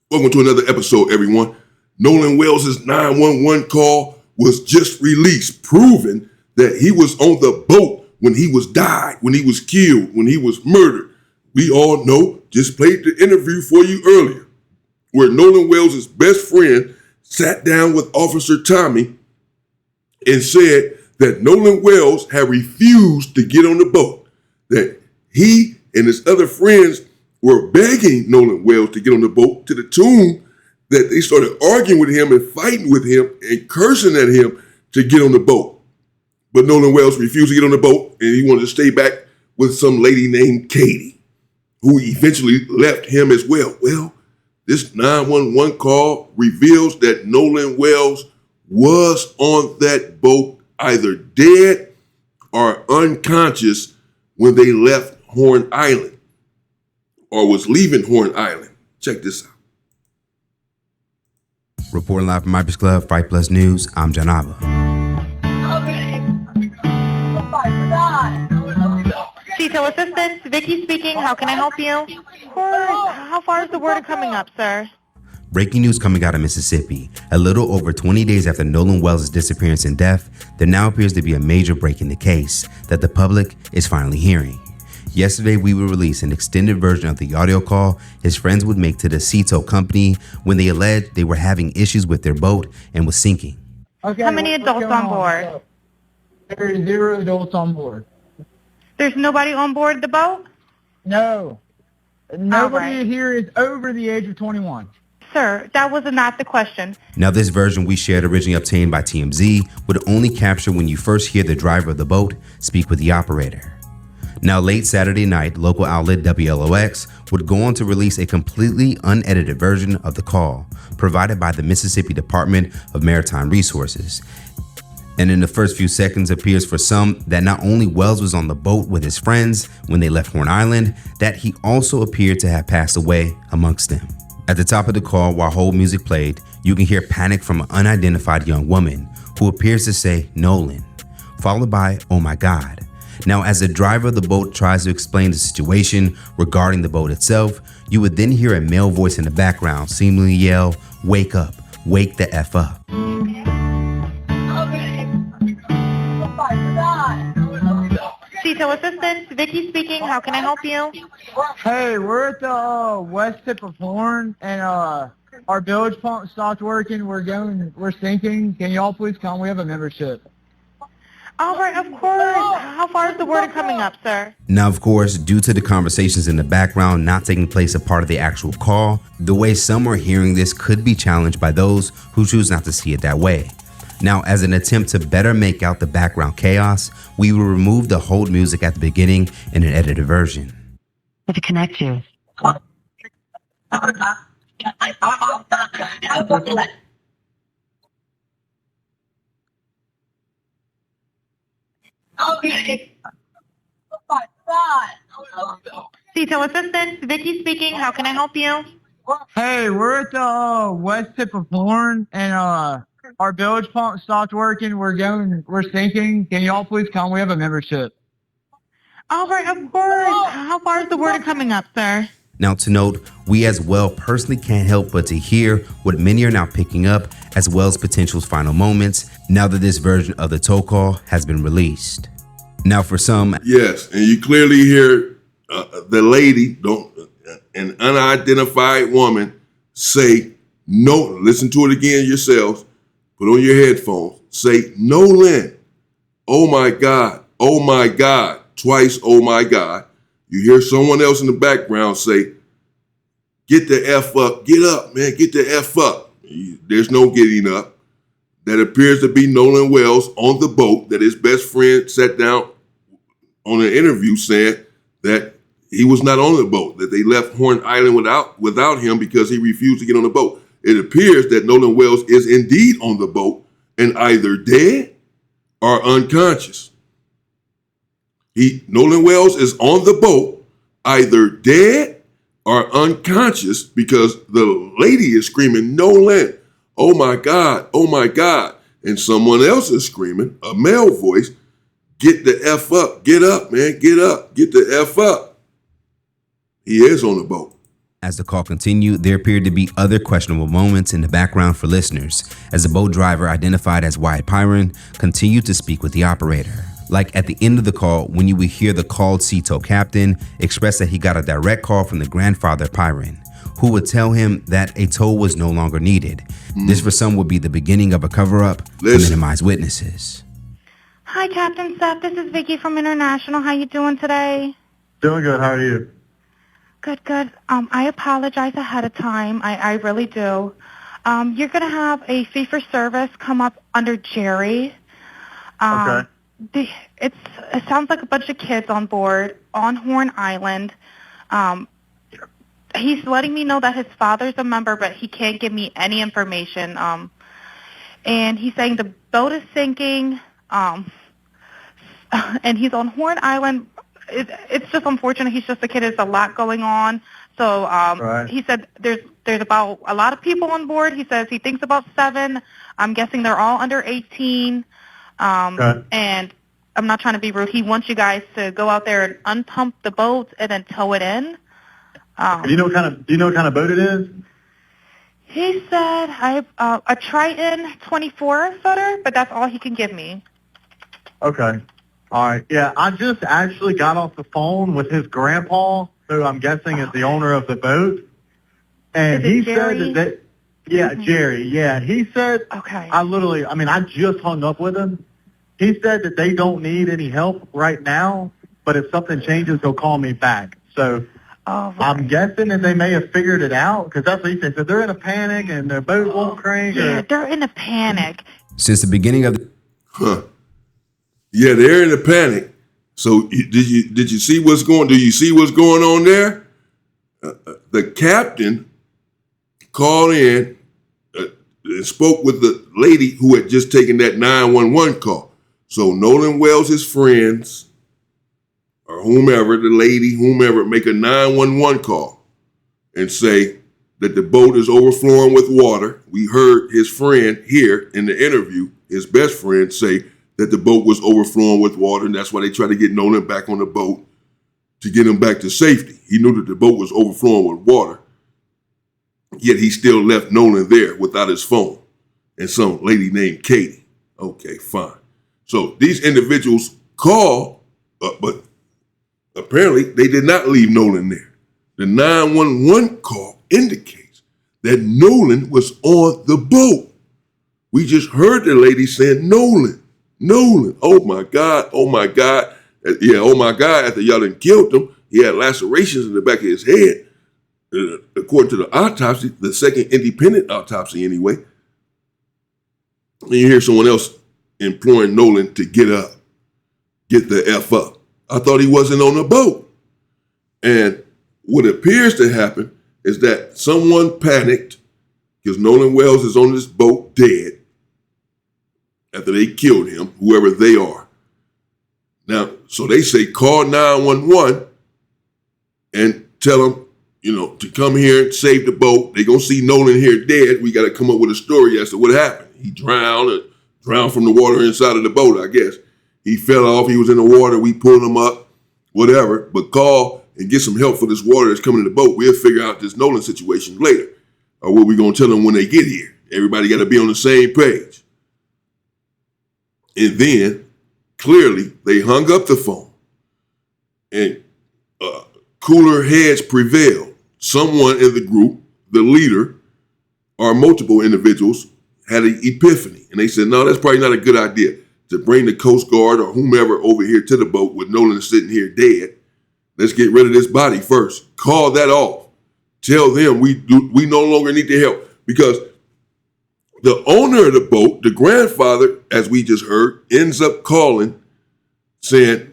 Welcome to another episode, everyone. Nolan Wells' 911 call was just released, proving that he was on the boat when he was died, when he was killed, when he was murdered. We all know, just played the interview for you earlier, where Nolan Wells' best friend sat down with Officer Tommy and said that Nolan Wells had refused to get on the boat, that he and his other friends were begging Nolan Wells to get on the boat to the tune that they started arguing with him and fighting with him and cursing at him to get on the boat. But Nolan Wells refused to get on the boat, and he wanted to stay back with some lady named Katie, who eventually left him as well. Well, this 911 call reveals that Nolan Wells was on that boat either dead or unconscious when they left Horn Island, or was leaving Horn Island. Check this out. Reporting live from Myers Club, Fight Plus News, I'm John Abba. Detail assistance, Vicky speaking. How can I help you? Of course. How far is the word coming up, sir? Breaking news coming out of Mississippi. A little over 20 days after Nolan Wells' disappearance and death, there now appears to be a major break in the case that the public is finally hearing. Yesterday, we would release an extended version of the audio call his friends would make to the Cito company when they alleged they were having issues with their boat and was sinking. Okay, How many adults on board? There are 0 adults on board. There's nobody on board the boat? No. Nobody right. here is over the age of 21. Sir, that was not the question. Now, this version we shared originally obtained by TMZ would only capture when you first hear the driver of the boat speak with the operator. Now, late Saturday night, local outlet WLOX would go on to release a completely unedited version of the call provided by the Mississippi Department of Maritime Resources. And in the first few seconds appears for some that not only Wells was on the boat with his friends when they left Horn Island, that he also appeared to have passed away amongst them. At the top of the call, while hold music played, you can hear panic from an unidentified young woman who appears to say Nolan, followed by, "Oh my God." Now, as the driver of the boat tries to explain the situation regarding the boat itself, you would then hear a male voice in the background seemingly yell, "Wake up, wake the F up." Detail assistance, Vicky speaking. How can I help you? Hey, we're at the west tip of Horn, and our bilge pump stopped working. We're sinking. Can y'all please come? We have a membership. All right, of course. How far is the word coming up, sir? Now, of course, due to the conversations in the background not taking place a part of the actual call, the way some are hearing this could be challenged by those who choose not to see it that way. Now, as an attempt to better make out the background chaos, we will remove the hold music at the beginning in an edited version. To connect you. Detail assistance, Vicky speaking. How can I help you? Hey, we're at the west tip of Horn, and our bilge pump stopped working. We're sinking. Can y'all please come? We have a membership. All right, of course. How far is the word coming up, sir? Now, to note, we as well personally can't help but to hear what many are now picking up, as well as potential's final moments, now that this version of the tow call has been released. Now, for some, Yes, and you clearly hear the lady, an unidentified woman, say, "No." Listen to it again yourselves. Put on your headphones. Say, "Nolan, oh my God, oh my God," twice, "oh my God." You hear someone else in the background say, "Get the F up, get up, man, get the F up." There's no getting up. That appears to be Nolan Wells on the boat that his best friend sat down on an interview saying that he was not on the boat, that they left Horn Island without him because he refused to get on the boat. It appears that Nolan Wells is indeed on the boat and either dead or unconscious. Nolan Wells is on the boat, either dead or unconscious, because the lady is screaming, "Nolan, oh my God, oh my God." And someone else is screaming, a male voice, "Get the F up, get up, man, get up, get the F up." He is on the boat. As the call continued, there appeared to be other questionable moments in the background for listeners, as the boat driver, identified as Wyatt Pyron, continued to speak with the operator. Like at the end of the call, when you would hear the called sea tow captain express that he got a direct call from the grandfather Pyron, who would tell him that a tow was no longer needed. This for some would be the beginning of a cover-up to minimize witnesses. Hi, Captain Seth. This is Vicky from International. How you doing today? Doing good. How are you? Good, good. I apologize ahead of time. I really do. You're going to have a fee-for-service come up under Jerry. Okay. It sounds like a bunch of kids on board on Horn Island. He's letting me know that his father's a member, but he can't give me any information. And he's saying the boat is sinking, and he's on Horn Island. It's just unfortunate. He's just a kid. There's a lot going on. So Right. he said there's about a lot of people on board. He says he thinks about 7. I'm guessing they're all under 18. Okay. And I'm not trying to be rude. He wants you guys to go out there and unpump the boat and then tow it in. Do you know what kind of boat it is? He said a Triton 24-footer, but that's all he can give me. Okay. All right. Yeah, I just actually got off the phone with his grandpa, who I'm guessing is the owner of the boat. And Is it he Jerry? said that yeah, Jerry, yeah. He said, Okay. I just hung up with him. He said that they don't need any help right now, but if something changes, he'll call me back. So Oh, right. I'm guessing that they may have figured it out, because that's what he said. So they're in a panic and their boat won't crank. Yeah, Or, they're in a panic. Since the beginning of the Yeah, they're in a panic. So did you see what's going? Do you see what's going on there? The captain called in and spoke with the lady who had just taken that 911 call. So Nolan Wells, his friends, or whomever, the lady, whomever, make a 911 call and say that the boat is overflowing with water. We heard his friend here in the interview, his best friend, say that the boat was overflowing with water, and that's why they tried to get Nolan back on the boat to get him back to safety. He knew that the boat was overflowing with water, yet he still left Nolan there without his phone and some lady named Katie. Okay, fine. So these individuals call, but apparently they did not leave Nolan there. The 911 call indicates that Nolan was on the boat. We just heard the lady saying, Nolan, oh my God. Yeah, oh my God, after y'all done killed him, he had lacerations in the back of his head. According to the autopsy, the second independent autopsy anyway. And you hear someone else imploring Nolan to get up, get the F up. I thought he wasn't on the boat. And what appears to happen is that someone panicked because Nolan Wells is on this boat dead after they killed him, whoever they are. Now, so they say call 911 and tell them, to come here and save the boat. They're going to see Nolan here dead. We got to come up with a story as to what happened. He drowned from the water inside of the boat, I guess. He fell off. He was in the water. We pulled him up, whatever. But call and get some help for this water that's coming in the boat. We'll figure out this Nolan situation later. Or what we going to tell them when they get here. Everybody got to be on the same page. And then, clearly, they hung up the phone. And cooler heads prevailed. Someone in the group, the leader, or multiple individuals, had an epiphany. And they said, no, that's probably not a good idea to bring the Coast Guard or whomever over here to the boat with Nolan sitting here dead. Let's get rid of this body first. Call that off. Tell them we no longer need their help. Because the owner of the boat, the grandfather, as we just heard, ends up calling saying,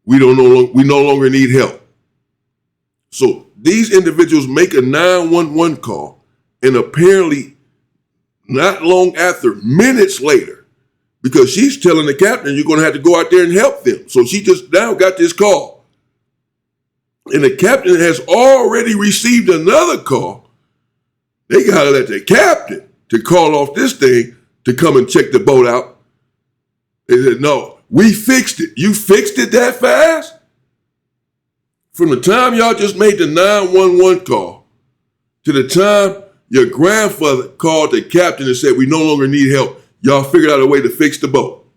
we no longer need help. So these individuals make a 911 call, and apparently not long after, minutes later, because she's telling the captain you're going to have to go out there and help them. So she just now got this call. And the captain has already received another call. They got to let the captain to call off this thing to come and check the boat out. They said, no, we fixed it. You fixed it that fast? From the time y'all just made the 911 call To the time your grandfather called the captain and said, we no longer need help. Y'all figured out a way to fix the boat.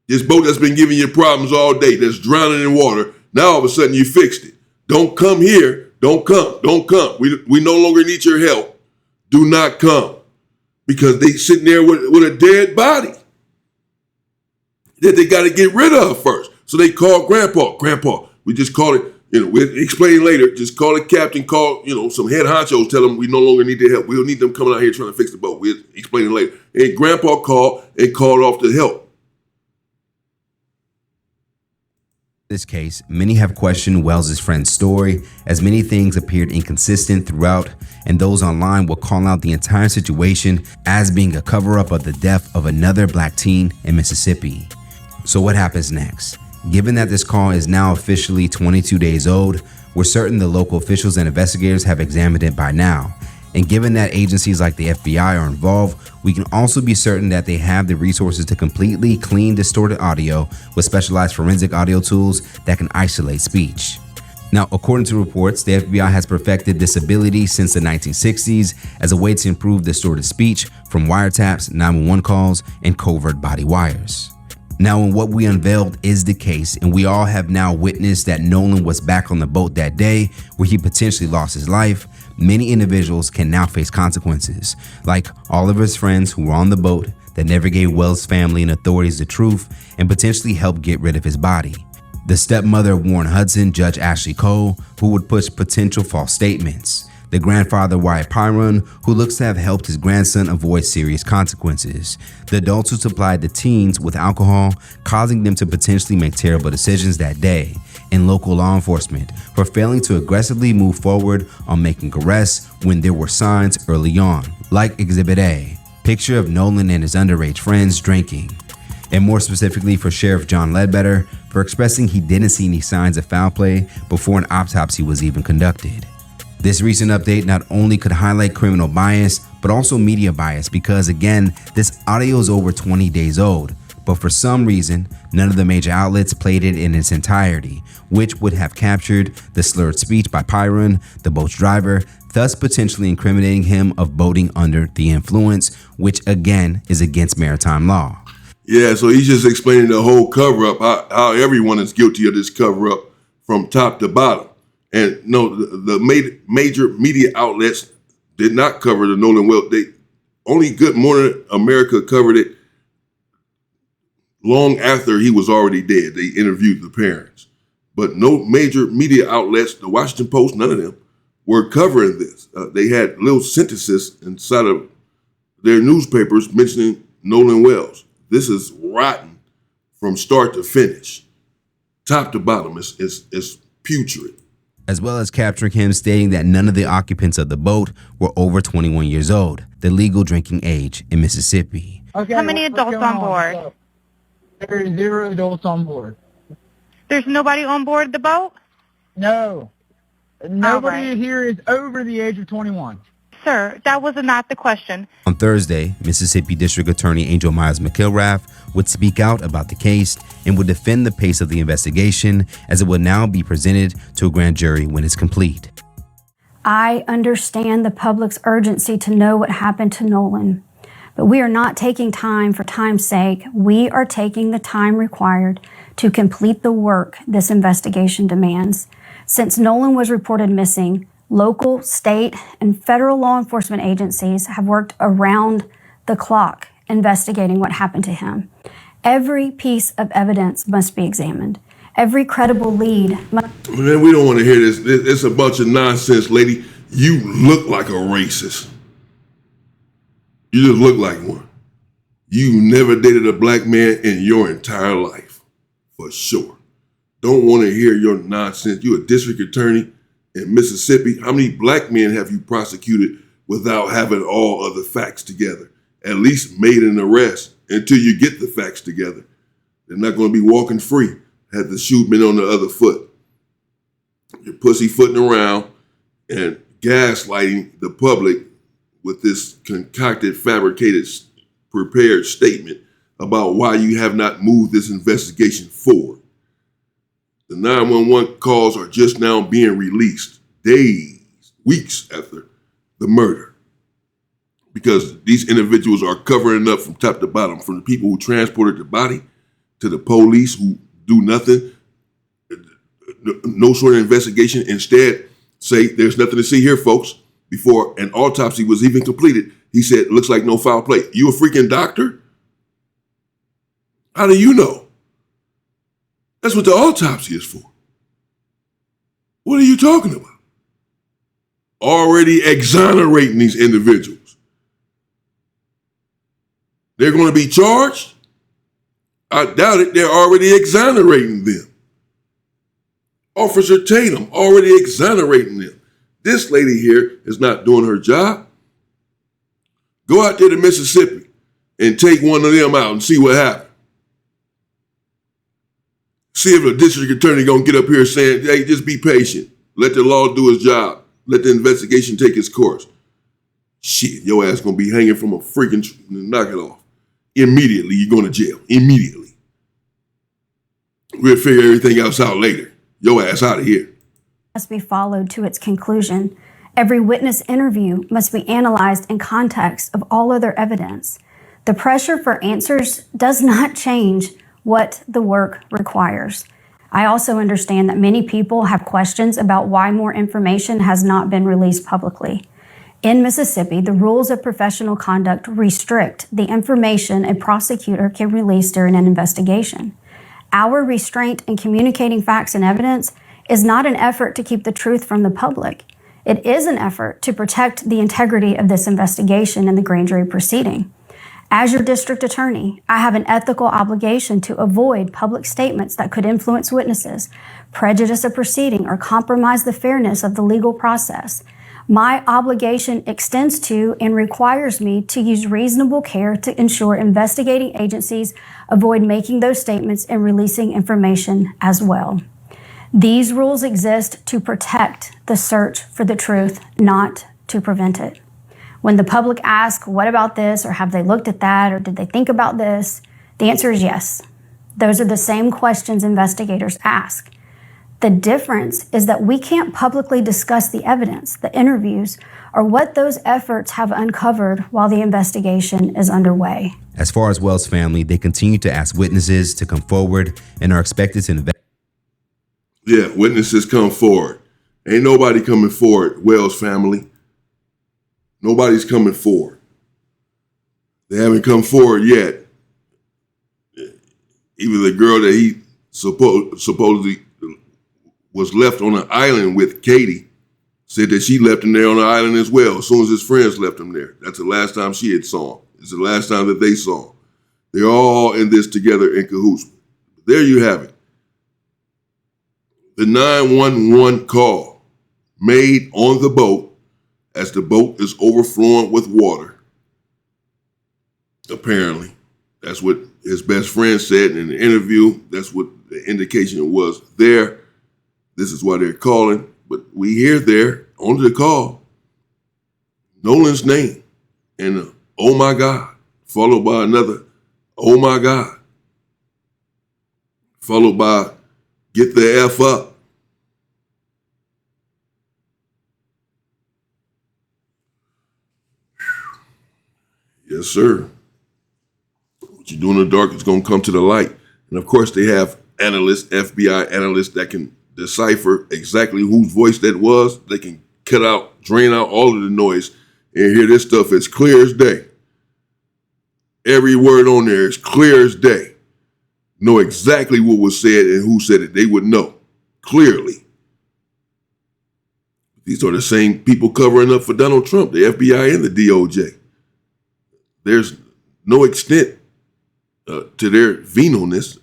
This boat that's been giving you problems all day, that's drowning in water, now all of a sudden you fixed it. Don't come here. Don't come. Don't come. We no longer need your help. Do not come. Because they sitting there with a dead body that they got to get rid of first. So they call Grandpa. Grandpa, we just call it, we'll explain later. Just call the captain, call, some head honchos, tell them we no longer need their help. We don't need them coming out here trying to fix the boat. We'll explain it later. And Grandpa called and called off the help. This case, many have questioned Wells' friend's story, as many things appeared inconsistent throughout, and those online will call out the entire situation as being a cover-up of the death of another black teen in Mississippi. So what happens next? Given that this call is now officially 22 days old, we're certain the local officials and investigators have examined it by now. And given that agencies like the FBI are involved, we can also be certain that they have the resources to completely clean distorted audio with specialized forensic audio tools that can isolate speech. Now, according to reports, the FBI has perfected this ability since the 1960s as a way to improve distorted speech from wiretaps, 911 calls, and covert body wires. Now, when what we unveiled is the case, and we all have now witnessed that Nolan was back on the boat that day where he potentially lost his life, many individuals can now face consequences, like all of his friends who were on the boat that never gave Wells' family and authorities the truth and potentially helped get rid of his body. The stepmother of Warren Hudson, Judge Ashley Cole, who would push potential false statements. The grandfather Wyatt Pyron, who looks to have helped his grandson avoid serious consequences. The adults who supplied the teens with alcohol, causing them to potentially make terrible decisions that day. And local law enforcement for failing to aggressively move forward on making arrests when there were signs early on, like Exhibit A, picture of Nolan and his underage friends drinking. And more specifically for Sheriff John Ledbetter for expressing he didn't see any signs of foul play before an autopsy was even conducted. This recent update not only could highlight criminal bias, but also media bias because, again, this audio is over 20 days old, but for some reason, none of the major outlets played it in its entirety, which would have captured the slurred speech by Pyron, the boat's driver, thus potentially incriminating him of boating under the influence, which again is against maritime law. Yeah, so he's just explaining the whole cover-up, how everyone is guilty of this cover-up from top to bottom. And no, the major media outlets did not cover the Nolan Wells. Only Good Morning America covered it long after he was already dead. They interviewed the parents. But no major media outlets, the Washington Post, none of them, were covering this. They had little synthesis inside of their newspapers mentioning Nolan Wells. This is rotten from start to finish. Top to bottom, it's putrid. As well as capturing him stating that none of the occupants of the boat were over 21 years old, the legal drinking age in Mississippi. Okay, How many what's adults going on board? So, there are 0 adults on board. There's nobody on board the boat? No. Nobody right. here is over the age of 21. Sir, that was not the question. On Thursday, Mississippi District Attorney Angel Myers McIlrath would speak out about the case and would defend the pace of the investigation as it will now be presented to a grand jury when it's complete. I understand the public's urgency to know what happened to Nolan, but we are not taking time for time's sake. We are taking the time required to complete the work this investigation demands. Since Nolan was reported missing, local, state, and federal law enforcement agencies have worked around the clock investigating what happened to him. Every piece of evidence must be examined. Every credible lead must... Man, we don't want to hear this. It's a bunch of nonsense, lady. You look like a racist. You just look like one. You never dated a black man in your entire life, for sure. Don't want to hear your nonsense. You're a district attorney in Mississippi. How many black men have you prosecuted without having all of the facts together? At least made an arrest until you get the facts together. They're not going to be walking free. Had the shoe been on the other foot. You're pussyfooting around and gaslighting the public with this concocted, fabricated, prepared statement about why you have not moved this investigation forward. The 911 calls are just now being released, days weeks after the murder, because these individuals are covering up from top to bottom, from the people who transported the body to the police who do nothing, no sort of investigation. Instead, say there's nothing to see here, folks. Before an autopsy was even completed, he said, looks like no foul play. You a freaking doctor? How do you know? That's what the autopsy is for. What are you talking about? Already exonerating these individuals. They're going to be charged? I doubt it. They're already exonerating them. Officer Tatum already exonerating them. This lady here is not doing her job. Go out there to Mississippi and take one of them out and see what happens. See if the district attorney gonna get up here saying, hey, just be patient. Let the law do its job. Let the investigation take its course. Shit, your ass gonna be hanging from a freaking tree. Knock it off. Immediately, you're going to jail. Immediately. We'll figure everything else out later. Your ass out of here. Must be followed to its conclusion. Every witness interview must be analyzed in context of all other evidence. The pressure for answers does not change what the work requires. I also understand that many people have questions about why more information has not been released publicly. In Mississippi, the rules of professional conduct restrict the information a prosecutor can release during an investigation. Our restraint in communicating facts and evidence is not an effort to keep the truth from the public. It is an effort to protect the integrity of this investigation and the grand jury proceeding. As your district attorney, I have an ethical obligation to avoid public statements that could influence witnesses, prejudice a proceeding, or compromise the fairness of the legal process. My obligation extends to and requires me to use reasonable care to ensure investigating agencies avoid making those statements and releasing information as well. These rules exist to protect the search for the truth, not to prevent it. When the public asks, what about this, or have they looked at that, or did they think about this? The answer is yes. Those are the same questions investigators ask. The difference is that we can't publicly discuss the evidence, the interviews, or what those efforts have uncovered while the investigation is underway. As far as Wells' family, they continue to ask witnesses to come forward and are expected to investigate. Yeah, witnesses come forward. Ain't nobody coming forward, Wells family. Nobody's coming forward. They haven't come forward yet. Even the girl that he supposedly was left on an island with, Katie, said that she left him there on the island as well as soon as his friends left him there. That's the last time she had saw him. It's the last time that they saw him. They're all in this together in cahoots. There you have it. The 911 call made on the boat as the boat is overflowing with water. Apparently, that's what his best friend said in the interview. That's what the indication was there. This is why they're calling. But we hear there on the call Nolan's name and oh my God, followed by another oh my God, followed by get the F up. Yes, sir. What you do in the dark is going to come to the light. And of course, they have analysts, FBI analysts that can decipher exactly whose voice that was. They can drain out all of the noise and hear this stuff as clear as day. Every word on there is clear as day. Know exactly what was said and who said it. They would know clearly. These are the same people covering up for Donald Trump, the FBI and the DOJ. There's no extent to their venalness.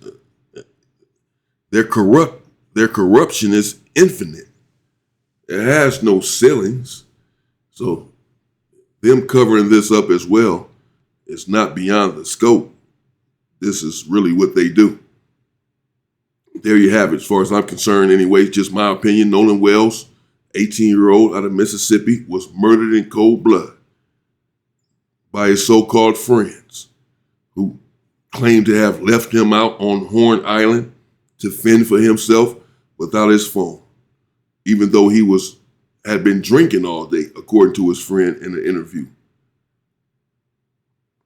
Their corruption is infinite. It has no ceilings. So them covering this up as well is not beyond the scope. This is really what they do. There you have it. As far as I'm concerned anyway, just my opinion. Nolan Wells, 18-year-old out of Mississippi, was murdered in cold blood by his so-called friends who claimed to have left him out on Horn Island to fend for himself without his phone, even though he was had been drinking all day, according to his friend in the interview.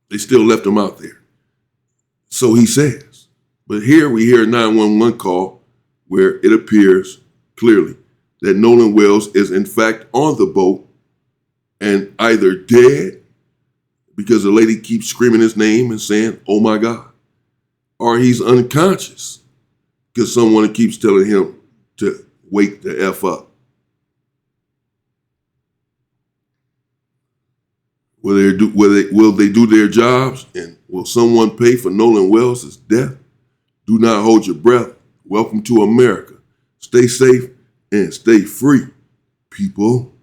They still left him out there. So he says. But here we hear a 911 call where it appears clearly that Nolan Wells is in fact on the boat and either dead because the lady keeps screaming his name and saying, "Oh my God," or he's unconscious because someone keeps telling him to wake the F up. Will they do their jobs, and will someone pay for Nolan Wells' death? Do not hold your breath. Welcome to America. Stay safe and stay free, people.